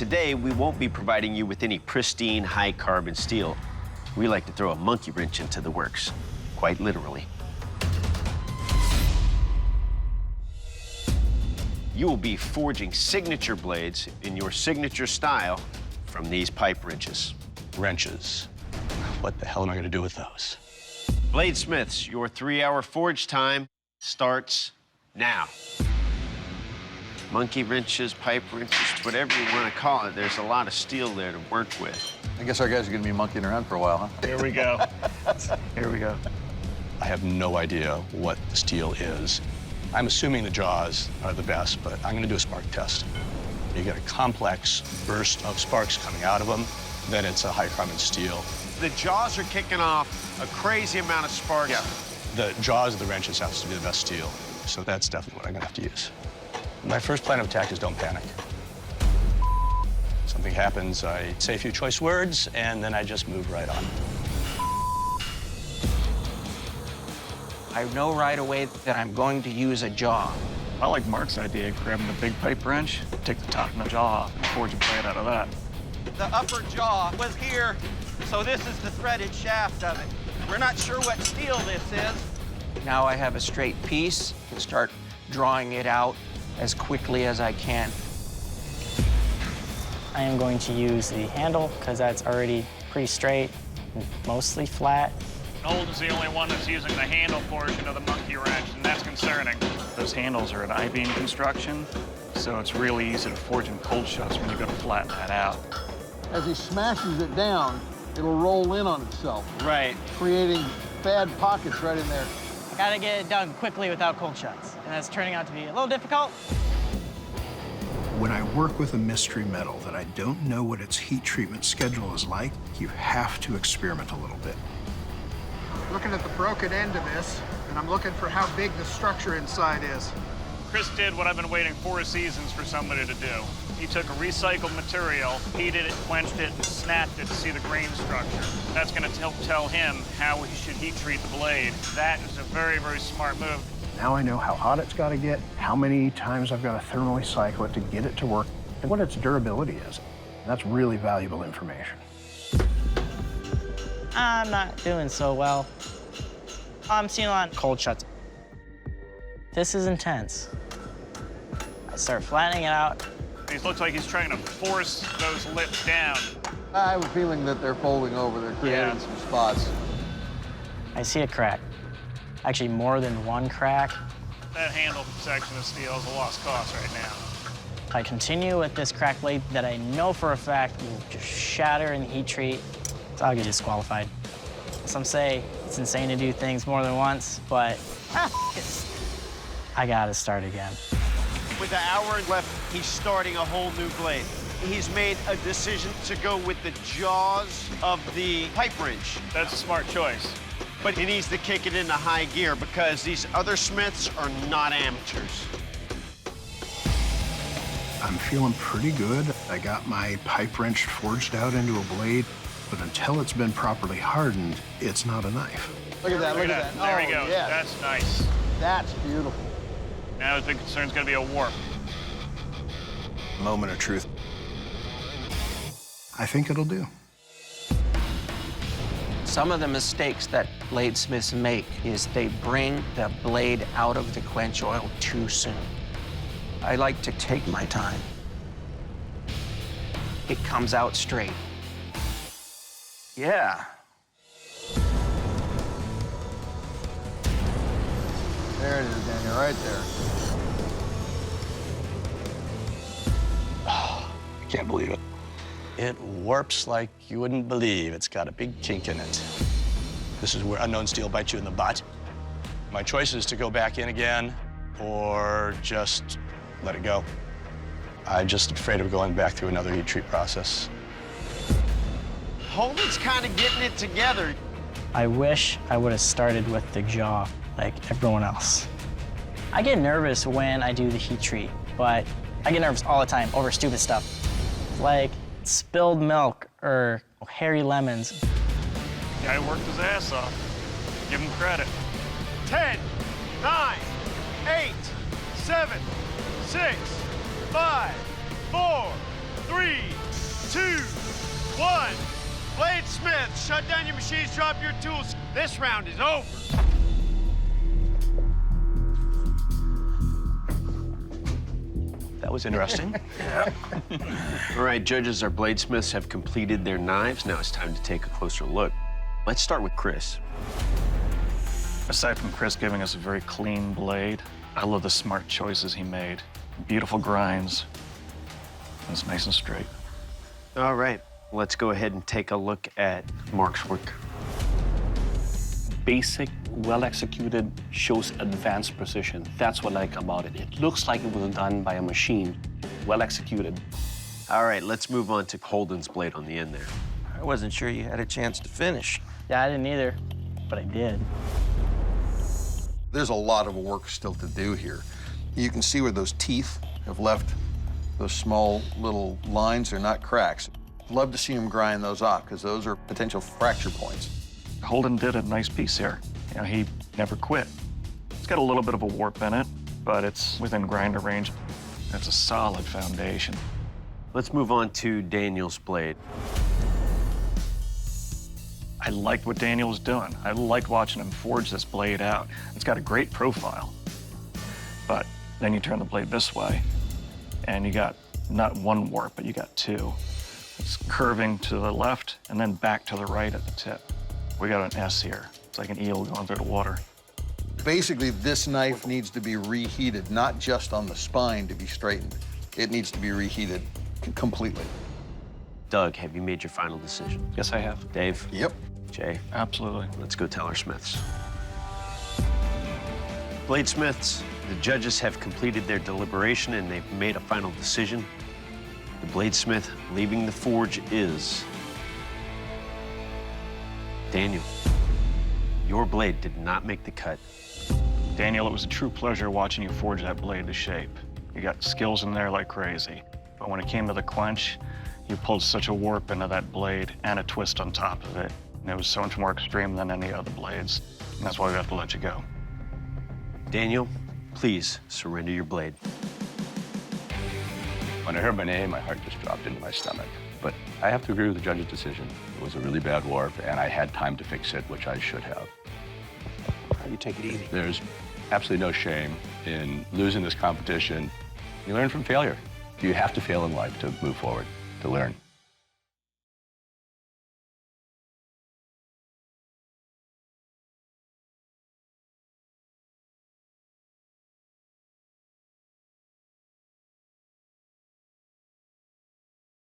today we won't be providing you with any pristine, high-carbon steel. We like to throw a monkey wrench into the works, quite literally. You will be forging signature blades in your signature style from these pipe wrenches. Wrenches. What the hell am I going to do with those? Bladesmiths, your 3-hour forge time starts now. Monkey wrenches, pipe wrenches, whatever you want to call it, there's a lot of steel there to work with. I guess our guys are going to be monkeying around for a while, huh? Here we go. Here we go. I have no idea what the steel is. I'm assuming the jaws are the best, but I'm going to do a spark test. You get a complex burst of sparks coming out of them, then it's a high-carbon steel. The jaws are kicking off a crazy amount of sparks. Yeah. The jaws of the wrenches has to be the best steel, so that's definitely what I'm going to have to use. My first plan of attack is don't panic. Something happens, I say a few choice words, and then I just move right on. I know right away that I'm going to use a jaw. I like Mark's idea, grabbing the big pipe wrench, take the top of the jaw off, and forge a blade out of that. The upper jaw was here, so this is the threaded shaft of it. We're not sure what steel this is. Now I have a straight piece and start drawing it out as quickly as I can. I am going to use the handle because that's already pretty straight and mostly flat. Holden's the only one that's using the handle portion of the monkey wrench, and that's concerning. Those handles are an I-beam construction, so it's really easy to forge in cold shots when you go to flatten that out. As he smashes it down, it'll roll in on itself. Right. Creating bad pockets right in there. I gotta get it done quickly without cold shots, and that's turning out to be a little difficult. When I work with a mystery metal that I don't know what its heat treatment schedule is like, you have to experiment a little bit. Looking at the broken end of this, and I'm looking for how big the structure inside is. Chris did what I've been waiting 4 seasons for somebody to do. He took a recycled material, heated it, quenched it, and snapped it to see the grain structure. That's going to help tell him how he should heat treat the blade. That is a very, very smart move. Now I know how hot it's got to get, how many times I've got to thermally cycle it to get it to work, and what its durability is. That's really valuable information. I'm not doing so well. I'm seeing a lot of cold shots. This is intense. I start flattening it out. It looks like he's trying to force those lips down. I have a feeling that they're folding over. They're creating some spots. I see a crack. Actually, more than one crack. That handle section of steel is a lost cause right now. If I continue with this crack blade that I know for a fact will just shatter in the heat treat, so I'll get disqualified. Some say it's insane to do things more than once, but I gotta start again. With an hour left, he's starting a whole new blade. He's made a decision to go with the jaws of the pipe wrench. That's a smart choice. But he needs to kick it into high gear because these other smiths are not amateurs. I'm feeling pretty good. I got my pipe wrench forged out into a blade, but until it's been properly hardened, it's not a knife. Look at that, look at that. There we go. Yeah. That's nice. That's beautiful. Now his big concern's going to be a warp. Moment of truth. I think it'll do. Some of the mistakes that bladesmiths make is they bring the blade out of the quench oil too soon. I like to take my time. It comes out straight. Yeah. There it is, Daniel, right there. I can't believe it. It warps like you wouldn't believe. It's got a big kink in it. This is where unknown steel bites you in the butt. My choice is to go back in again or just let it go. I'm just afraid of going back through another heat treat process. Holden's kind of getting it together. I wish I would have started with the jaw like everyone else. I get nervous when I do the heat treat, but I get nervous all the time over stupid stuff. Like spilled milk or hairy lemons. Guy worked his ass off. Give him credit. 10, 9, 8, 7, 6, 5, 4, 3, Bladesmiths, shut down your machines, drop your tools. This round is over. That was interesting. All right, judges, our bladesmiths have completed their knives. Now it's time to take a closer look. Let's start with Chris. Aside from Chris giving us a very clean blade, I love the smart choices he made. Beautiful grinds. It's nice and straight. All right, let's go ahead and take a look at Mark's work. Basic, well-executed, shows advanced precision. That's what I like about it. It looks like it was done by a machine, well-executed. All right, let's move on to Holden's blade on the end there. I wasn't sure you had a chance to finish. Yeah, I didn't either, but I did. There's a lot of work still to do here. You can see where those teeth have left those small little lines. They're not cracks. Love to see him grind those off, because those are potential fracture points. Holden did a nice piece here. You know, he never quit. It's got a little bit of a warp in it, but it's within grinder range. It's a solid foundation. Let's move on to Daniel's blade. I liked what Daniel was doing. I liked watching him forge this blade out. It's got a great profile. But then you turn the blade this way, and you got not one warp, but you got two. It's curving to the left and then back to the right at the tip. We got an S here. It's like an eel going through the water. Basically, this knife needs to be reheated, not just on the spine to be straightened. It needs to be reheated completely. Doug, have you made your final decision? Yes, I have. Dave? Yep. Jay? Absolutely. Let's go tell our smiths. Bladesmiths, the judges have completed their deliberation and they've made a final decision. The bladesmith leaving the forge is Daniel. Your blade did not make the cut. Daniel, it was a true pleasure watching you forge that blade to shape. You got skills in there like crazy. But when it came to the quench, you pulled such a warp into that blade and a twist on top of it. And it was so much more extreme than any other blades. And that's why we have to let you go. Daniel, please surrender your blade. When I heard my name, my heart just dropped into my stomach. But I have to agree with the judge's decision. It was a really bad warp, and I had time to fix it, which I should have. You take it easy. There's absolutely no shame in losing this competition. You learn from failure. You have to fail in life to move forward, to learn.